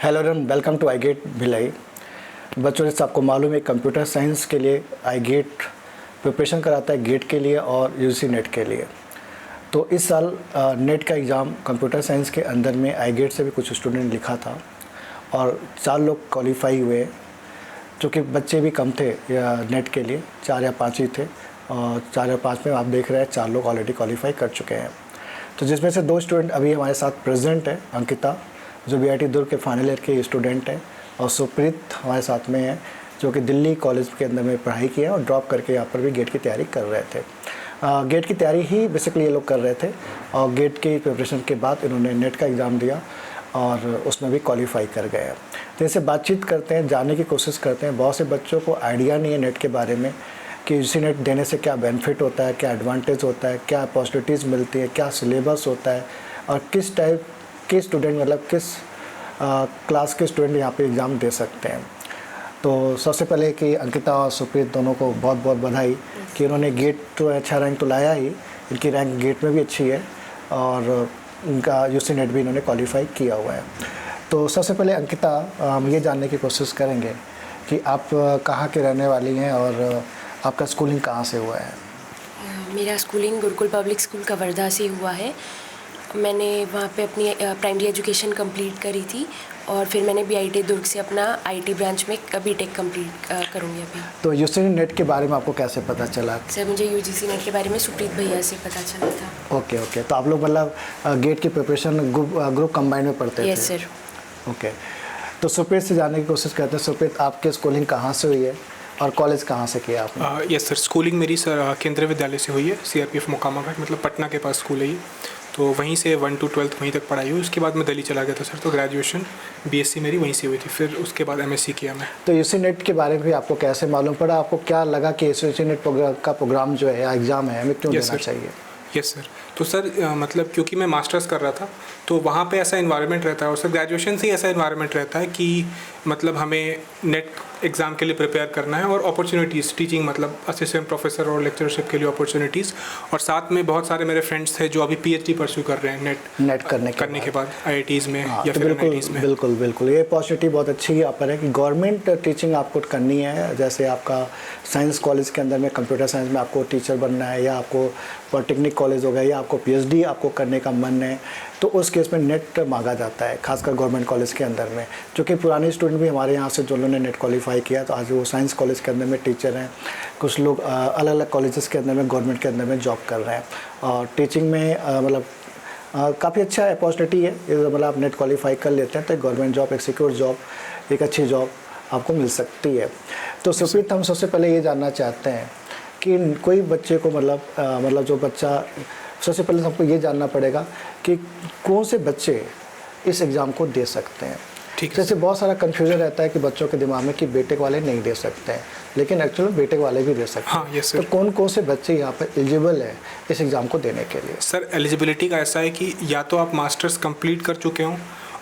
Hello everyone, welcome to I get Bhilai. बच्चों, जैसे आपको मालूम है कंप्यूटर साइंस के लिए आई गेट प्रिपरेशन कराता है गेट के लिए और यूजीसी नेट के लिए। तो इस साल नेट का एग्ज़ाम कंप्यूटर साइंस के अंदर में आई गेट से भी कुछ स्टूडेंट लिखा था और 4 लोग क्वालिफाई हुए, चूँकि बच्चे भी कम थे या नेट के लिए 4 या 5 ही थे और 4 या 5 में आप देख रहे हैं 4 लोग ऑलरेडी क्वालिफाई कर चुके हैं। तो जिसमें से 2 स्टूडेंट अभी हमारे साथ प्रेजेंट है, अंकिता जो बीआईटी दुर्ग के फाइनल ईयर के स्टूडेंट है और सुप्रीत हमारे साथ में है जो कि दिल्ली कॉलेज के अंदर में पढ़ाई किया और ड्रॉप करके यहाँ पर भी गेट की तैयारी कर रहे थे। गेट की तैयारी ही बेसिकली ये लोग कर रहे थे और गेट की प्रिपरेशन के बाद इन्होंने नेट का एग्ज़ाम दिया और उसमें भी क्वालिफाई कर गए हैं। तो इनसे बातचीत करते हैं, जानने की कोशिश करते हैं। बहुत से बच्चों को आइडिया नहीं है नेट के बारे में कि यूजीसी नेट देने से क्या बेनिफिट होता है, क्या एडवांटेज होता है, क्या अपॉर्चुनिटीज़ मिलती है, क्या सिलेबस होता है और किस टाइप के स्टूडेंट मतलब किस क्लास के स्टूडेंट यहाँ पे एग्ज़ाम दे सकते हैं। तो सबसे पहले कि अंकिता और सुप्रीत दोनों को बहुत बहुत बधाई कि इन्होंने गेट तो अच्छा रैंक तो लाया ही, इनकी रैंक गेट में भी अच्छी है और उनका यूजीसी नेट भी इन्होंने क्वालिफाई किया हुआ है। तो सबसे पहले अंकिता, हम ये जानने की कोशिश करेंगे कि आप कहाँ के रहने वाली हैं और आपका स्कूलिंग कहाँ से हुआ है? मेरा schooling Gurukul public school Kawardha से हुआ है। मैंने वहाँ पे अपनी प्राइमरी एजुकेशन कंप्लीट करी थी और फिर मैंने बीआईटी दुर्ग से अपना आईटी ब्रांच में बीटेक कंप्लीट करूँगी अभी। तो यूजीसी नेट के बारे में आपको कैसे पता चला? सर, मुझे यूजीसी नेट के बारे में सुप्रीत भैया से पता चला था। ओके। तो आप लोग मतलब गेट की प्रिपरेशन ग्रुप कंबाइन में पढ़ते थे? Yes sir. ओके। तो सुप्रीत से जानने की कोशिश करते हैं। सुप्रीत, आपकी स्कूलिंग कहाँ से हुई है और कॉलेज कहाँ से किया आपने? यस सर, स्कूलिंग मेरी सर केंद्रीय विद्यालय से हुई है, सीआरपीएफ मोकामा घाट, मतलब पटना के पास स्कूल है ये। तो वहीं से 1 to 12th वहीं तक पढ़ाई हुई। उसके बाद मैं दिल्ली चला गया था सर, तो ग्रेजुएशन बीएससी मेरी वहीं से हुई थी। फिर उसके बाद एमएससी किया मैं। तो यूजीसी नेट के बारे में भी आपको कैसे मालूम पड़ा? आपको क्या लगा कि यूजीसी नेट का प्रोग्राम जो है या एग्ज़ाम है हमें क्यों देना चाहिए? Yes sir. तो सर मतलब क्योंकि मैं मास्टर्स कर रहा था तो वहाँ पे ऐसा इन्वायरमेंट रहता है और सर ग्रेजुएशन से ही ऐसा इन्वायरमेंट रहता है कि मतलब हमें नेट एग्ज़ाम के लिए प्रिपेयर करना है और अपॉर्चुनिटीज़ टीचिंग मतलब असिस्टेंट प्रोफेसर और लेक्चरशिप के लिए अपॉर्चुनिटीज़, और साथ में बहुत सारे मेरे फ्रेंड्स थे जो अभी पीएचडी परस्यू कर रहे हैं नेट करने के बाद आईआईटीज़ में या फिर एनआईटीज़ में। बिल्कुल ये अपॉर्चुनिटी बहुत अच्छी यहाँ पर है कि गवर्नमेंट टीचिंग आपको करनी है। जैसे आपका साइंस कॉलेज के अंदर में कंप्यूटर साइंस में आपको टीचर बनना है या आपको पॉलिटेक्निक कॉलेज हो गया या आपको पीएचडी आपको करने का मन है तो उस केस में नेट मांगा जाता है, खासकर गवर्नमेंट कॉलेज के अंदर में। क्योंकि पुराने स्टूडेंट भी हमारे यहाँ से जो लोगों ने नेट क्वालिफाई किया तो आज वो साइंस कॉलेज के अंदर में टीचर हैं, कुछ लोग अलग अलग कॉलेजेस के अंदर में गवर्नमेंट के अंदर में जॉब कर रहे हैं और टीचिंग में मतलब काफ़ी अच्छा अपॉर्चुनिटी है। मतलब आप नेट क्वालिफाई कर लेते हैं तो गवर्नमेंट जॉब, एक सिक्योर जॉब, एक अच्छी जॉब आपको मिल सकती है। तो सुप्रीत, हम सबसे पहले ये जानना चाहते हैं कि कोई बच्चे को मतलब जो बच्चा, सबसे पहले हमको ये जानना पड़ेगा कि कौन से बच्चे इस एग्ज़ाम को दे सकते हैं। ठीक है। जैसे बहुत सारा कन्फ्यूजन रहता है कि बच्चों के दिमाग में कि बीटेक वाले नहीं दे सकते हैं, लेकिन एक्चुअली बीटेक वाले भी दे सकते हैं। हाँ, यस सर। तो कौन कौन से बच्चे यहाँ पर एलिजिबल है इस एग्ज़ाम को देने के लिए? सर, एलिजिबिलिटी का ऐसा है कि या तो आप मास्टर्स कंप्लीट कर चुके हों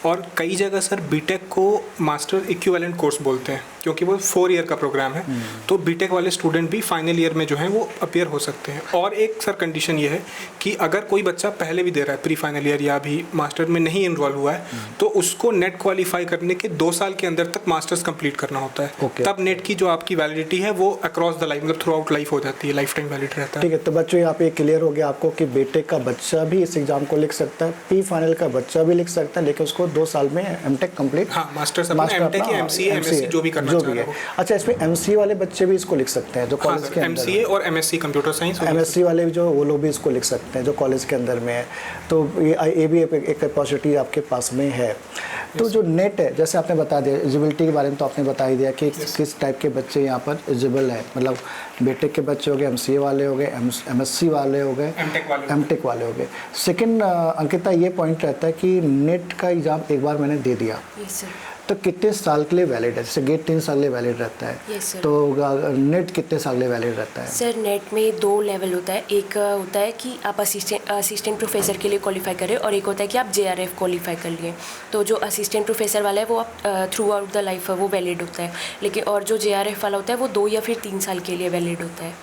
और कई जगह सर बीटेक को मास्टर इक्विवेलेंट कोर्स बोलते हैं क्योंकि वो 4 ईयर का प्रोग्राम है। तो बीटेक वाले स्टूडेंट भी फाइनल ईयर में जो है वो अपीयर हो सकते हैं। और एक सर कंडीशन ये है कि अगर कोई बच्चा पहले भी दे रहा है प्री फाइनल ईयर या अभी मास्टर में नहीं इन्वॉल्व हुआ है तो उसको नेट क्वालिफाई करने के 2 साल के अंदर तक मास्टर्स कंप्लीट करना होता है। तब नेट की जो आपकी वैलिडिटी है वो अक्रॉस द लाइफ मतलब थ्रू आउट लाइफ हो जाती है, लाइफ टाइम वैलिड रहता है। ठीक है। तो बच्चों, यहाँ पे क्लियर हो गया आपको कि बीटेक का बच्चा भी इस एग्ज़ाम को लिख सकता है, प्री फाइनल का बच्चा भी लिख सकता है, लेकिन उसको 2 साल में एमटेक कंप्लीट, मास्टर्स एमटेक या एमसीए एमएससी जो भी करना चाह रहे हो। अच्छा, इसमें एमसीए वाले बच्चे भी इसको लिख सकते हैं जो कॉलेज के अंदर, एमसीए और एमएससी कंप्यूटर साइंस, एमएससी वाले जो वो लोग भी इसको लिख सकते हैं जो कॉलेज के अंदर में है। तो ये भी एक अपॉर्चुनिटी आपके पास में है। तो जो नेट है, जैसे आपने बता दिया एलिजिबिलिटी के बारे में, तो आपने बता ही दिया कि किस टाइप के बच्चे यहाँ पर एलिजिबल है। मतलब बीटेक के बच्चे हो गए, एमसीए वाले हो गए, एमएससी वाले हो गए, एमटेक वाले हो गए। सेकेंड अंकिता, ये पॉइंट रहता है कि नेट का एग्ज़ाम एक बार मैंने दे दिया तो कितने साल के लिए वैलिड है? जैसे गेट 3 साल के लिए वैलिड रहता है, तो नेट कितने साल के लिए वैलिड रहता है? सर, नेट में 2 लेवल होता है। एक होता है कि आप असिस्टेंट प्रोफेसर के लिए क्वालिफाई करें और एक होता है कि आप जेआरएफ क्वालिफाई कर लिए। तो जो असिस्टेंट प्रोफेसर वाला है वो आप थ्रू आउट द लाइफ वो वैलिड होता है, लेकिन और जो जेआरएफ वाला होता है वो 2 या फिर 3 साल के लिए वैलिड होता है।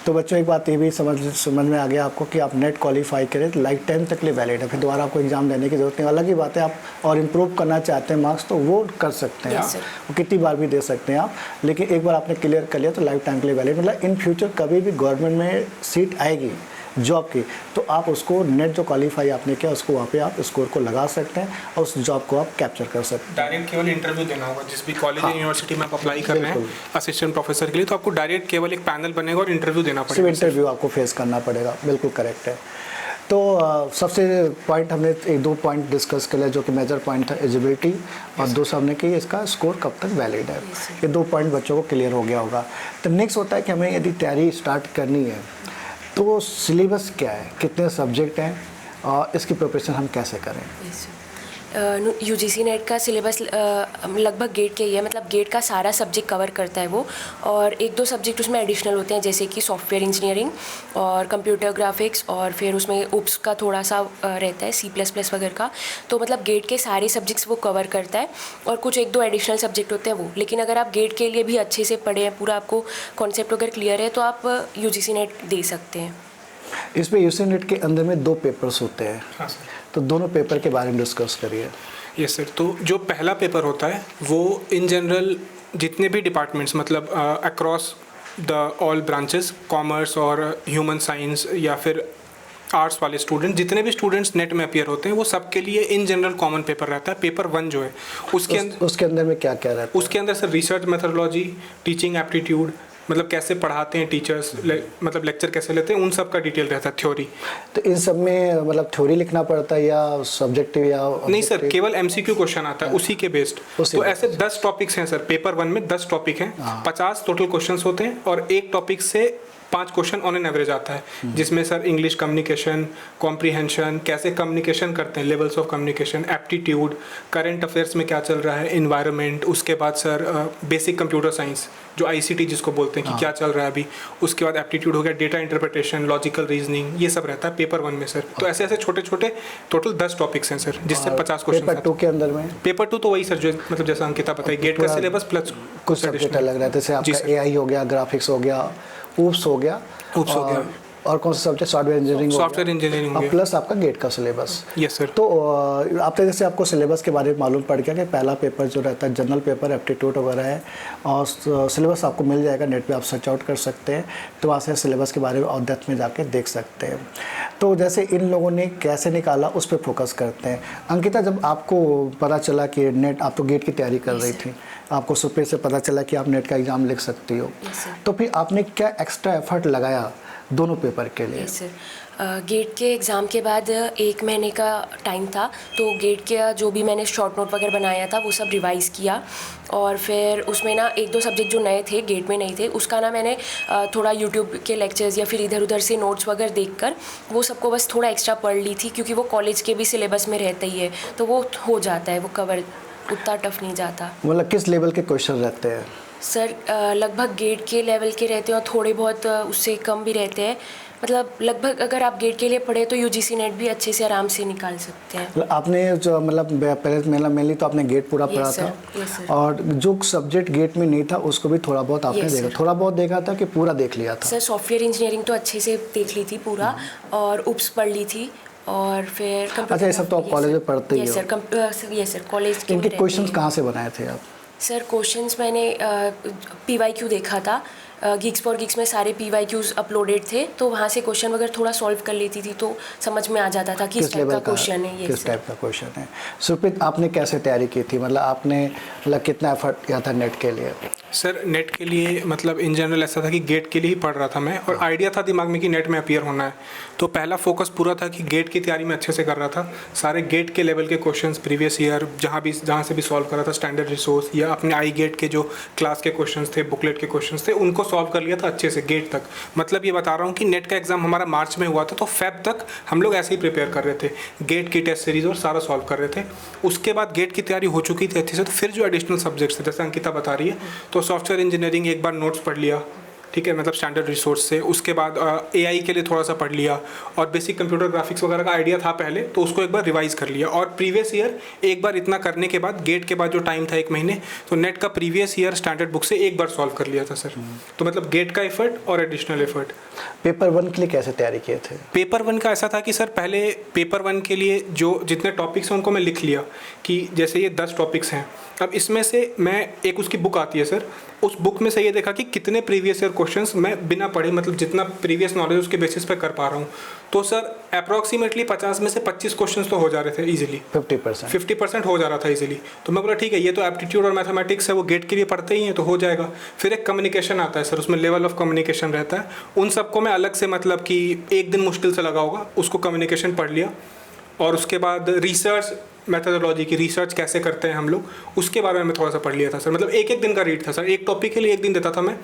तो बच्चों एक बात ये भी समझ में आ गया आपको कि आप नेट क्वालिफाई करें तो लाइफ टाइम तक के लिए वैलिड है, फिर दोबारा आपको एग्ज़ाम देने की जरूरत नहीं। अलग ही बात है आप और इम्प्रूव करना चाहते हैं मार्क्स तो वो कर सकते हैं आप, वो कितनी बार भी दे सकते हैं आप, लेकिन एक बार आपने क्लियर कर लिया तो लाइफ टाइम के लिए वैलिड। मतलब इन फ्यूचर कभी भी गवर्नमेंट में सीट आएगी जॉब की तो आप उसको नेट जो क्वालिफाई आपने किया उसको वहाँ पे आप स्कोर को लगा सकते हैं और उस जॉब को आप कैप्चर कर सकते हैं। डायरेक्ट केवल इंटरव्यू देना होगा जिस भी कॉलेज या यूनिवर्सिटी में आप अप्लाई कर रहे हैं असिस्टेंट प्रोफेसर के लिए, तो आपको डायरेक्ट केवल एक पैनल बनेगा और इंटरव्यू देना पड़ेगा, सिर्फ इंटरव्यू आपको फेस करना पड़ेगा। बिल्कुल करेक्ट है। तो सबसे पॉइंट हमने एक दो पॉइंट डिस्कस कर लिया जो कि मेजर पॉइंट था एलिजिबिलिटी और दूसरा हमने कि इसका स्कोर कब तक वैलिड है। ये 2 पॉइंट बच्चों को क्लियर हो गया होगा। तो नेक्स्ट होता है कि हमें यदि तैयारी स्टार्ट करनी है तो सिलेबस क्या है, कितने सब्जेक्ट हैं और इसकी प्रिपरेशन हम कैसे करें। यूजीसी नेट का सिलेबस लगभग गेट के ही है, मतलब गेट का सारा सब्जेक्ट कवर करता है वो, और 1-2 सब्जेक्ट उसमें एडिशनल होते हैं जैसे कि सॉफ्टवेयर इंजीनियरिंग और कंप्यूटर ग्राफिक्स, और फिर उसमें उप्स का थोड़ा सा रहता है C++ वगैरह का। तो मतलब गेट के सारे सब्जेक्ट्स वो कवर करता है और कुछ 1-2 एडिशनल सब्जेक्ट होते हैं वो। लेकिन अगर आप गेट के लिए भी अच्छे से पढ़े हैं, पूरा आपको कॉन्सेप्ट अगर क्लियर है तो आप यूजीसी नेट दे सकते हैं। इसमें यूजीसी नेट के अंदर में 2 पेपर्स होते हैं। हाँ सर। तो दोनों पेपर के बारे में डिस्कस करिए। Yes sir. तो जो पहला पेपर होता है वो इन जनरल जितने भी डिपार्टमेंट्स मतलब across the all branches, commerce और ह्यूमन साइंस या फिर आर्ट्स वाले स्टूडेंट, जितने भी स्टूडेंट्स नेट में अपीयर होते हैं वो सबके लिए इन जनरल कॉमन पेपर रहता है। पेपर 1 जो है उसके अंदर में क्या क्या रहता है? उसके अंदर sir research methodology, teaching aptitude, मतलब कैसे पढ़ाते हैं टीचर्स, मतलब लेक्चर कैसे लेते हैं, उन सब का डिटेल रहता है, थ्योरी। तो इन सब में मतलब थ्योरी लिखना पड़ता है या सब्जेक्टिव या नहीं सर, केवल MCQ क्वेश्चन आता है उसी के बेस्ड। तो ऐसे 10 टॉपिक्स हैं सर, पेपर 1 में 10 टॉपिक हैं, 50 टोटल क्वेश्चंस होते हैं और एक टॉपिक से 5 क्वेश्चन ऑन एन एवरेज आता है, जिसमें सर इंग्लिश कम्युनिकेशन, कॉम्प्रीहेंशन, कैसे कम्युनिकेशन करते हैं, levels of communication, aptitude, current affairs में क्या चल रहा है, इन्वायरमेंट, उसके बाद सर बेसिक कंप्यूटर साइंस जो ICT जिसको बोलते हैं कि क्या चल रहा है अभी, उसके बाद एप्टीट्यूड हो गया, डेटा इंटरप्रिटेशन, लॉजिकल रीजनिंग, ये सब रहता है पेपर 1 में सर। तो ऐसे ऐसे छोटे छोटे टोटल 10 टॉपिक्स हैं सर, जिससे 50 क्वेश्चन। पेपर 2 के अंदर में पेपर 2 तो वही सर जो मतलब जैसा अंकिता बताई, गेट का सिलेबस प्लस कुछ सब्जेक्ट अलग रहते हैं, जैसे आपका AI हो गया, ग्राफिक्स हो गया, ऊप्स हो गया और कौन सा सब्जेक्ट सॉफ्टवेयर इंजीनियरिंग और प्लस आपका गेट का सिलेबस। Yes sir. तो आपने जैसे आपको सिलेबस के बारे में मालूम पड़ गया कि पहला पेपर जो रहता है जनरल पेपर, एप्टीट्यूड वगैरह है और सिलेबस आपको मिल जाएगा, नेट पे आप सर्च आउट कर सकते हैं, तो वहाँ से सिलेबस के बारे में और डेप्थ में जाके देख सकते हैं। तो जैसे इन लोगों ने कैसे निकाला उस पर फोकस करते हैं। अंकिता, जब आपको पता चला कि नेट, आप तो गेट की तैयारी कर रही थी, आपको सुबह से पता चला कि आप नेट का एग्ज़ाम लिख सकती हो, तो फिर आपने क्या एक्स्ट्रा एफर्ट लगाया दोनों पेपर के लिए? सर, गेट के एग्ज़ाम के बाद 1 महीने का टाइम था, तो गेट का जो भी मैंने शॉर्ट नोट वगैरह बनाया था वो सब रिवाइज़ किया और फिर उसमें ना 1-2 सब्जेक्ट जो नए थे, गेट में नहीं थे, उसका ना मैंने थोड़ा यूट्यूब के लेक्चर्स या फिर इधर उधर से नोट्स वगैरह देखकर वो सबको बस थोड़ा एक्स्ट्रा पढ़ ली थी, क्योंकि वो कॉलेज के भी सिलेबस में रहता ही है तो वो हो जाता है, वो कवर उतना टफ नहीं जाता। मतलब किस लेवल के क्वेश्चन रहते हैं? सर लगभग गेट के लेवल के रहते हैं और थोड़े बहुत उससे कम भी रहते हैं, मतलब लगभग अगर आप गेट के लिए पढ़े तो यूजीसी नेट भी अच्छे से आराम से निकाल सकते हैं। आपने जो मतलब पहले मेनली तो आपने गेट पूरा पढ़ा था और जो सब्जेक्ट गेट में नहीं था उसको भी थोड़ा बहुत आपने देखा, थोड़ा बहुत देखा था कि पूरा देख लिया था? सर सॉफ्टवेयर इंजीनियरिंग तो अच्छे से देख ली थी पूरा और उप्स पढ़ ली थी और फिर अच्छा, ये सब तो आप कॉलेज में पढ़ते ही हो? ये सर कॉलेज के। इनके क्वेश्चंस कहाँ से बनाए थे आप? सर क्वेश्चंस मैंने PYQ देखा था, गीक्स फॉर गीक्स में सारे PYQs अपलोडेड थे, तो वहाँ से क्वेश्चन वगैरह थोड़ा सॉल्व कर लेती थी तो समझ में आ जाता था किस टाइप का क्वेश्चन है, किस टाइप का क्वेश्चन है। सुप्रीत, आपने कैसे तैयारी की थी, मतलब आपने कितना एफर्ट किया था नेट के लिए? सर नेट के लिए मतलब इन जनरल ऐसा था कि गेट के लिए ही पढ़ रहा था मैं, और आइडिया था दिमाग में कि नेट में अपीयर होना है, तो पहला फोकस पूरा था कि गेट की तैयारी में अच्छे से कर रहा था। सारे गेट के लेवल के क्वेश्चंस प्रीवियस ईयर जहाँ से भी सॉल्व कर रहा था, स्टैंडर्ड रिसोर्स या अपने आई गेट के जो क्लास के क्वेश्चंस थे, बुकलेट के क्वेश्चंस थे, उनको सॉल्व कर लिया था अच्छे से गेट तक। मतलब ये बता रहा हूँ कि नेट का एग्जाम हमारा मार्च में हुआ था, तो फेब तक हम लोग ऐसे ही प्रिपेयर कर रहे थे, गेट की टेस्ट सीरीज और सारा सॉल्व कर रहे थे। उसके बाद गेट की तैयारी हो चुकी थी अच्छे से, तो फिर जो एडिशनल सब्जेक्ट्स थे जैसे अंकिता बता रही है, तो सॉफ्टवेयर इंजीनियरिंग एक बार नोट्स पढ़ लिया, ठीक है, मतलब स्टैंडर्ड रिसोर्स से। उसके बाद AI के लिए थोड़ा सा पढ़ लिया, और बेसिक कंप्यूटर ग्राफिक्स वगैरह का आइडिया था पहले, तो उसको एक बार रिवाइज कर लिया। और प्रीवियस ईयर एक बार इतना करने के बाद, गेट के बाद जो टाइम था 1 महीने, तो नेट का प्रीवियस ईयर स्टैंडर्ड बुक से एक बार सॉल्व कर लिया था सर। तो मतलब गेट का एफर्ट और एडिशनल एफर्ट। पेपर 1 के लिए कैसे तैयारी किए थे? पेपर 1 का ऐसा था कि सर पहले पेपर 1 के लिए जो जितने टॉपिक्स हैं उनको मैं लिख लिया, कि जैसे ये 10 टॉपिक्स हैं, अब इसमें से मैं एक उसकी बुक आती है सर, उस बुक में से ये देखा कि कितने प्रीवियस ईयर क्वेश्चंस मैं बिना पढ़े, मतलब जितना प्रीवियस नॉलेज उसके बेसिस पे कर पा रहा हूँ। तो सर अप्रॉक्सीमेटली 50 में से 25 क्वेश्चंस तो हो जा रहे थे इजीली। 50% हो जा रहा था इजीली। तो मैं बोला ठीक है, ये तो एप्टीट्यूड और मैथमेटिक्स है, वो गेट के लिए पढ़ते ही हैं, तो हो जाएगा। फिर एक कम्युनिकेशन आता है सर, उसमें लेवल ऑफ कम्युनिकेशन रहता है, उन सबको मैं अलग से, मतलब कि एक दिन मुश्किल से लगा होगा, उसको कम्युनिकेशन पढ़ लिया। और उसके बाद रिसर्च मेथोडोलॉजी की, रिसर्च कैसे करते हैं हम लोग, उसके बारे में थोड़ा सा पढ़ लिया था सर। मतलब एक दिन का रीड था सर, एक टॉपिक के लिए एक दिन देता था मैं,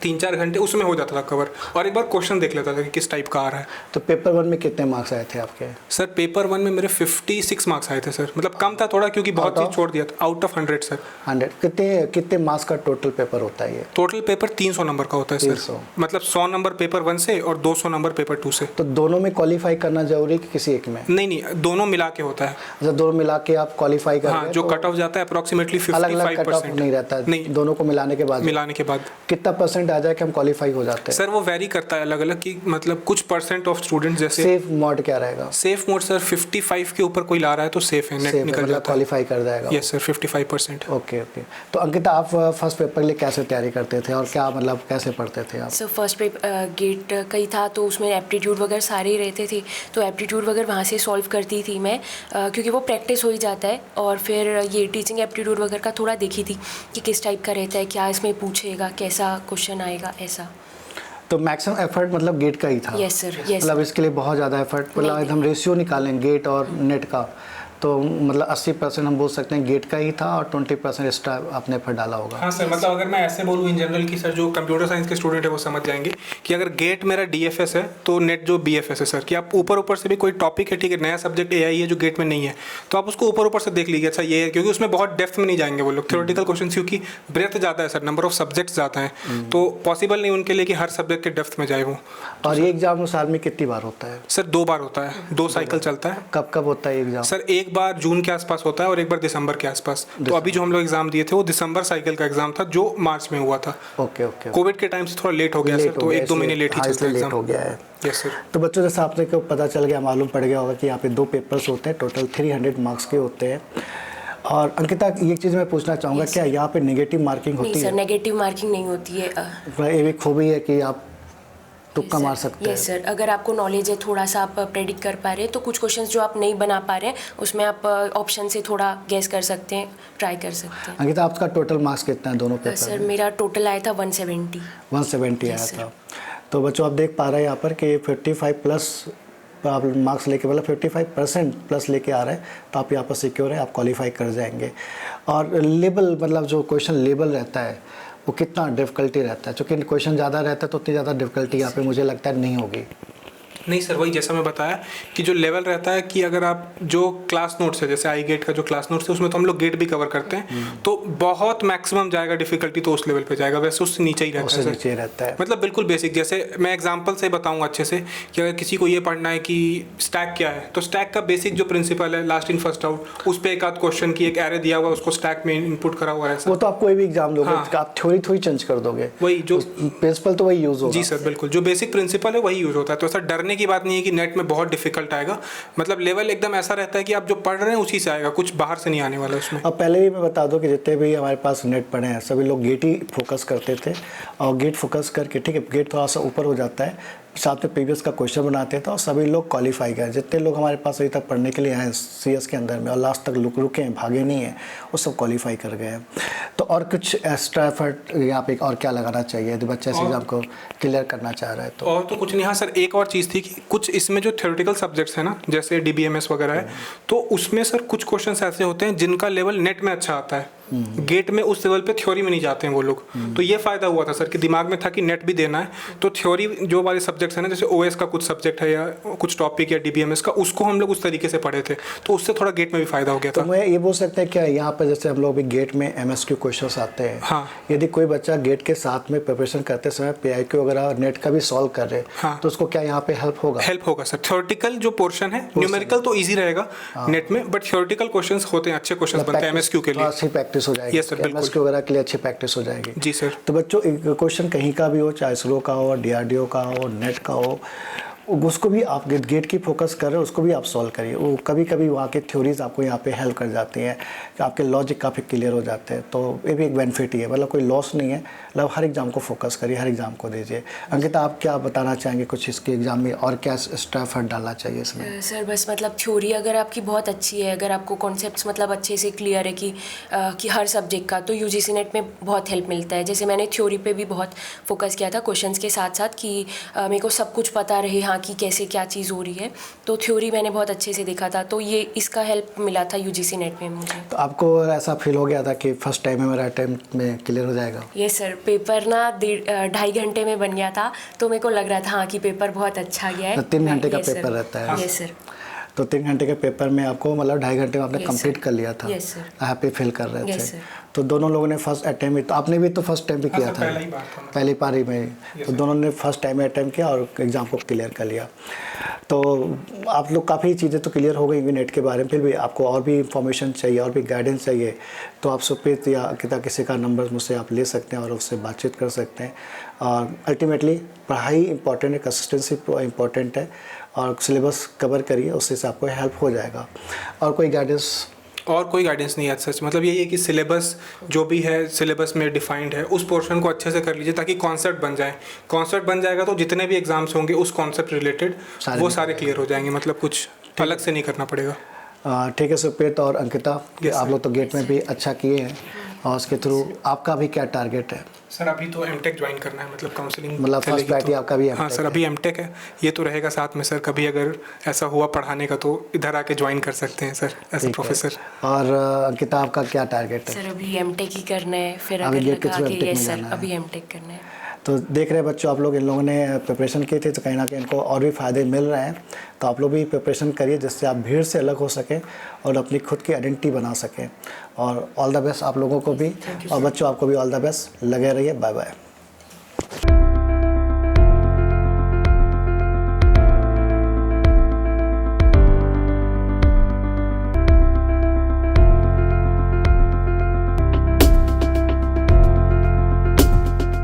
3-4 घंटे, उसमें हो जाता था कवर। और एक बार क्वेश्चन देख लेता था कि किस टाइप का आ रहा है। तो पेपर 1 में कितने मार्क्स आए थे आपके? सर पेपर 1 में मेरे 56 मार्क्स आए थे सर, मतलब कम था थोड़ा, क्योंकि बहुत चीज़ छोड़ दिया था। Out of 100 sir. 100 कितने मार्क्स का टोटल पेपर होता है ये? टोटल पेपर 300 नंबर का होता है सर। 300। मतलब 100 नंबर पेपर 1 से और 200 नंबर पेपर 2 से। तो दोनों में क्वालिफाई करना जरूरी कि किसी एक में? नहीं, दोनों मिला के होता है। अच्छा, दोनों मिला के आप क्वालिफाई कर? हाँ, जो कट ऑफ जाता है अप्रॉक्सीमेटली 55%। नहीं रहता है? नहीं, दोनों को मिलाने के बाद कितना परसेंट आ जाए कि हम क्वालिफाई हो जाते हैं? सर वो वेरी करता है अलग अलग, कि मतलब कुछ परसेंट ऑफ स्टूडेंट्स, जैसे सेफ मोड क्या रहेगा? सेफ मोड सर 55 के ऊपर कोई ला रहा है तो सेफ है, नेट निकल जाता है, क्वालिफाई कर जाएगा। Yes sir, 55%। ओके। तो अंकिता, आप फर्स्ट पेपर के लिए कैसे तैयारी करते थे और क्या, मतलब कैसे पढ़ते थे आप? सर फर्स्ट पेपर गेट का ही था, तो उसमें एप्टीट्यूड वगैरह सारे ही रहते थे, तो एप्टीट्यूड वगैरह वहाँ से सॉल्व करती थी मैं, क्योंकि वो प्रैक्टिस हो ही जाता है। और फिर ये टीचिंग एप्टीट्यूड वगैरह का थोड़ा देखी थी कि किस टाइप का रहता है, क्या इसमें पूछेगा, कैसा क्वेश्चन आएगा, ऐसा। तो मैक्सिमम एफर्ट मतलब गेट का ही था? Yes sir, yes. मतलब इसके लिए बहुत ज़्यादा एफर्ट, मतलब हम रेशियो निकालें गेट और नेट का, तो मतलब 80% हम बोल सकते हैं गेट का ही था और 20% एक्स्ट्रा आपने एफर्ट डाला होगा। हाँ सर, मतलब अगर मैं ऐसे बोलूँ इन जनरल कि सर जो कंप्यूटर साइंस के स्टूडेंट है वो समझ जाएंगे कि अगर गेट मेरा DFS है तो नेट जो BFS है सर, कि आप ऊपर से भी कोई टॉपिक है, ठीक है, नया सब्जेक्ट AI है जो गेट में नहीं है, तो आप उसको ऊपर से देख लीजिए, अच्छा ये है, क्योंकि उसमें बहुत डेप्थ में नहीं जाएंगे वो लोग, थ्योरेटिकल क्वेश्चन, क्योंकि ब्रेथ ज़्यादा है सर, नंबर ऑफ सब्जेक्ट्स ज़्यादा हैं, तो पॉसिबल नहीं उनके लिए कि हर सब्जेक्ट के डेप्थ में जाए वो। और ये एग्जाम साल में कितनी बार होता है? सर 2 बार होता है, 2 साइकिल चलता है। कब होता है एग्जाम? सर एक बार जून के आसपास होता है और एक बार दिसंबर के आसपास। तो अभी जो हम लोग एग्जाम दिए थे वो दिसंबर साइकिल का एग्जाम था, जो मार्च में हुआ था। ओके। कोविड के टाइम से थोड़ा लेट हो गया सर, तो 1-2 महीने लेट ही चलता है एग्जाम। हो गया है। Yes sir. तो बच्चों, जैसे आपने को पता चल गया, मालूम पड़ गया होगा कि यहाँ पे 2 पेपर्स होते हैं, टोटल 300 मार्क्स के होते हैं। और अंकिता, एक चीज़ मैं पूछना चाहूँगा, क्या यहाँ पे नेगेटिव मार्किंग होती है? नहीं सर, नेगेटिव मार्किंग नहीं होती है। ये भी खूबी है कि आप तुक्का मार सकते हैं। यस सर, अगर आपको नॉलेज है, थोड़ा सा आप प्रेडिक्ट कर पा रहे हैं, तो कुछ क्वेश्चंस जो आप नहीं बना पा रहे हैं उसमें आप ऑप्शन से थोड़ा गेस कर सकते हैं, ट्राई कर सकते हैं। अंकिता, आपका टोटल मार्क्स कितना है दोनों पेपर? सर मेरा टोटल आया था 170 आया था। तो बच्चों, आप देख पा रहे हैं यहाँ पर कि 55 प्लस आप मार्क्स लेके, मतलब 55% प्लस लेके आ रहे हैं, तो आप यहाँ पर सिक्योर है, आप क्वालिफाई कर जाएंगे। और लेवल, मतलब जो क्वेश्चन लेवल रहता है वो कितना डिफ़िकल्टी रहता है? क्योंकि क्वेश्चन ज़्यादा रहता है तो उतनी ज़्यादा डिफ़िकल्टी यहाँ पे मुझे लगता है नहीं होगी। नहीं सर, वही जैसा मैं बताया कि जो लेवल रहता है, कि अगर आप जो क्लास नोट्स है, जैसे आई गेट का जो क्लास नोट्स है उसमें तो हम लोग गेट भी कवर करते हैं, तो बहुत मैक्सिमम जाएगा डिफिकल्टी तो उस लेवल पे जाएगा, वैसे उससे नीचे ही रहता है सर। नीचे रहता है, मतलब बिल्कुल बेसिक। जैसे मैं एग्जांपल से बताऊंगा अच्छे से, कि अगर किसी को ये पढ़ना है कि स्टैक क्या है, तो स्टैक का बेसिक जो प्रिंसिपल है, लास्ट इन फर्स्ट आउट, उस पर एक आध क्वेश्चन की एक एरे दिया हुआ, उसको स्टैक में इनपुट करा हुआ है। वो तो आप कोई भी एग्जाम दोगे, आप थोड़ी चेंज कर दोगे, वही जो प्रिंसिपल तो वही यूज होगा। जी सर, बिल्कुल, जो बेसिक प्रिंसिपल है वही यूज होता है। तो ऐसा डरने की बात नहीं है कि नेट में बहुत डिफिकल्ट आएगा, मतलब लेवल एकदम ऐसा रहता है कि आप जो पढ़ रहे हैं उसी से आएगा, कुछ बाहर से नहीं आने वाला उसमें। अब पहले ही मैं बता दूं कि जितने भी हमारे पास नेट पढ़े हैं सभी लोग गेट ही फोकस करते थे, और गेट फोकस करके, ठीक है, गेट थोड़ा सा ऊपर हो जाता है, साथ में प्रीवियस का क्वेश्चन बनाते थे और सभी लोग क्वालिफाई गए। जितने लोग हमारे पास अभी तक पढ़ने के लिए आए CS के अंदर में और लास्ट तक रुके हैं, भागे नहीं हैं, वो सब क्वालिफाई कर गए हैं। तो और कुछ एक्स्ट्रा एफर्ट यहाँ पे और क्या लगाना चाहिए यदि बच्चा इस एग्जाम को क्लियर करना चाह रहा है तो? और तो कुछ नहीं। हाँ सर, एक और चीज़ थी कि कुछ इसमें जो थ्योरेटिकल सब्जेक्ट्स हैं ना, जैसे DBMS वगैरह है, तो उसमें सर कुछ क्वेश्चन ऐसे होते हैं जिनका लेवल नेट में अच्छा आता है, गेट में उस लेवल पे थ्योरी में नहीं जाते हैं वो लोग। तो ये फ़ायदा हुआ था सर कि दिमाग में था कि नेट भी देना है, तो थ्योरी जो वाले सब्जेक्ट्स हैं ना, जैसे ओएस का कुछ सब्जेक्ट है या कुछ टॉपिक या डीबीएमएस का, उसको हम लोग उस तरीके से पढ़े थे, तो उससे थोड़ा गेट में भी फ़ायदा हो गया तो था। मैं ये बोल सकते हैं क्या यहाँ पर जैसे हम लोग भी गेट में MSQ क्वेश्चंस आते हैं, हाँ। यदि कोई बच्चा गेट के साथ में प्रिपरेशन करते समय PIQ वगैरह नेट का भी सॉल्व कर रहे, हाँ। तो उसको क्या यहाँ पे हेल्प होगा? हेल्प होगा सर। थ्योरेटिकल जो पोर्शन है, न्यूमेरिकल तो ईजी रहेगा नेट में, बट थ्योरेटिकल क्वेश्चंस होते हैं, अच्छे क्वेश्चंस बनते हैं MSQ के लिए। अच्छी प्रैक्टिस हो जाएगी। यस सर, बिल्कुल। MSQ वगैरह के लिए अच्छी प्रैक्टिस हो जाएगी। जी सर। तो बच्चों क्वेश्चन कहीं का भी हो, चाहे ISRO का हो, DRDO का हो, नेट का हो, उसको भी आप गेट की फोकस कर रहे हो, उसको भी आप सॉल्व करिए। वो कभी कभी वहाँ के थ्योरीज आपको यहाँ पे हेल्प कर जाती हैं कि आपके लॉजिक काफ़ी क्लियर हो जाते हैं। तो ये भी एक बेनिफिट ही है, मतलब कोई लॉस नहीं है। मतलब हर एग्ज़ाम को फोकस करिए, हर एग्ज़ाम को दीजिए। अंकिता, आप क्या बताना चाहेंगे कुछ इसके एग्ज़ाम में और क्या एक्स्ट्रा एफर्ट डालना चाहिए इसमें? सर बस मतलब थ्योरी अगर आपकी बहुत अच्छी है, अगर आपको कॉन्सेप्ट्स मतलब अच्छे से क्लियर है कि हर सब्जेक्ट का, तो UGC नेट में बहुत हेल्प मिलता है। जैसे मैंने थ्योरी पे भी बहुत फोकस किया था क्वेश्चंस के साथ साथ, कि मेरे को सब कुछ पता रहे, हाँ कि कैसे क्या चीज़ हो रही है। तो थ्योरी मैंने बहुत अच्छे से देखा था, तो ये इसका हेल्प मिला था UGC नेट में मुझे। तो आपको ऐसा फील हो गया था कि फर्स्ट टाइम में मेरा अटेम्प्ट में क्लियर हो जाएगा? ये सर, पेपर ना 2.5 घंटे में बन गया था, तो मेरे को लग रहा था हाँ कि पेपर बहुत अच्छा गया है। तो 3 घंटे का Yes, पेपर sir. रहता है। Yes, sir. तो 3 घंटे के पेपर में आपको मतलब 2.5 घंटे में आपने Yes, कंप्लीट sir. कर लिया था। Yes, sir. हैप्पी फील कर रहे Yes, थे। sir. तो दोनों लोगों ने फर्स्ट अटेम्प्ट, तो आपने भी तो फर्स्ट टाइम भी हाँ किया सर, था, पहला ही बार था। पहली पारी में ही। तो दोनों ने फर्स्ट टाइम में अटेम्प्ट किया और एग्ज़ाम को क्लियर कर लिया। तो आप लोग काफ़ी चीज़ें तो क्लियर हो गई नेट के बारे में, फिर भी आपको और भी इंफॉर्मेशन चाहिए और भी गाइडेंस चाहिए, तो आप सुप्रीत या किसी का नंबर मुझसे आप ले सकते हैं और उससे बातचीत कर सकते हैं। और अल्टीमेटली पढ़ाई इंपॉर्टेंट है, कंसिस्टेंसी इंपॉर्टेंट है, और सिलेबस कवर करिए, उससे से आपको हेल्प हो जाएगा। और कोई गाइडेंस? और कोई गाइडेंस नहीं है सच। मतलब यही है कि सिलेबस जो भी है सिलेबस में डिफाइंड है, उस पोर्शन को अच्छे से कर लीजिए ताकि कॉन्सेप्ट बन जाए। कॉन्सेप्ट बन जाएगा तो जितने भी एग्जाम्स होंगे उस कॉन्सेप्ट रिलेटेड वो सारे क्लियर हो जाएंगे, मतलब कुछ अलग से नहीं करना पड़ेगा। ठीक है सुप्रीत और अंकिता, आप लोग तो गेट में भी अच्छा किए हैं, और उसके थ्रू आपका भी क्या टारगेट है? सर अभी तो एमटेक ज्वाइन करना है, मतलब काउंसलिंग, मतलब फर्स्ट प्रायोरिटी आपका भी हाँ सर, अभी एमटेक है, ये तो रहेगा साथ में सर। कभी अगर ऐसा हुआ पढ़ाने का तो इधर आके ज्वाइन कर सकते हैं सर एज ए प्रोफेसर। और अंकिता, आपका क्या टारगेट है? सर अभी एमटेक ही करना है, फिर अभी अगर गेट के लगा थ्रू कि एमटेक यस में सर जाना है। अभी एमटेक करना है। तो देख रहे हैं बच्चों, आप लोग इन लोगों ने प्रिपरेशन की थी, तो कहीं ना कहीं इनको और भी फ़ायदे मिल रहे हैं। तो आप लोग भी प्रिपरेशन करिए जिससे आप भीड़ से अलग हो सकें और अपनी खुद की आइडेंटिटी बना सकें। और ऑल द बेस्ट आप लोगों को भी, और बच्चों आपको भी ऑल द बेस्ट। लगे रहिए। Bye bye.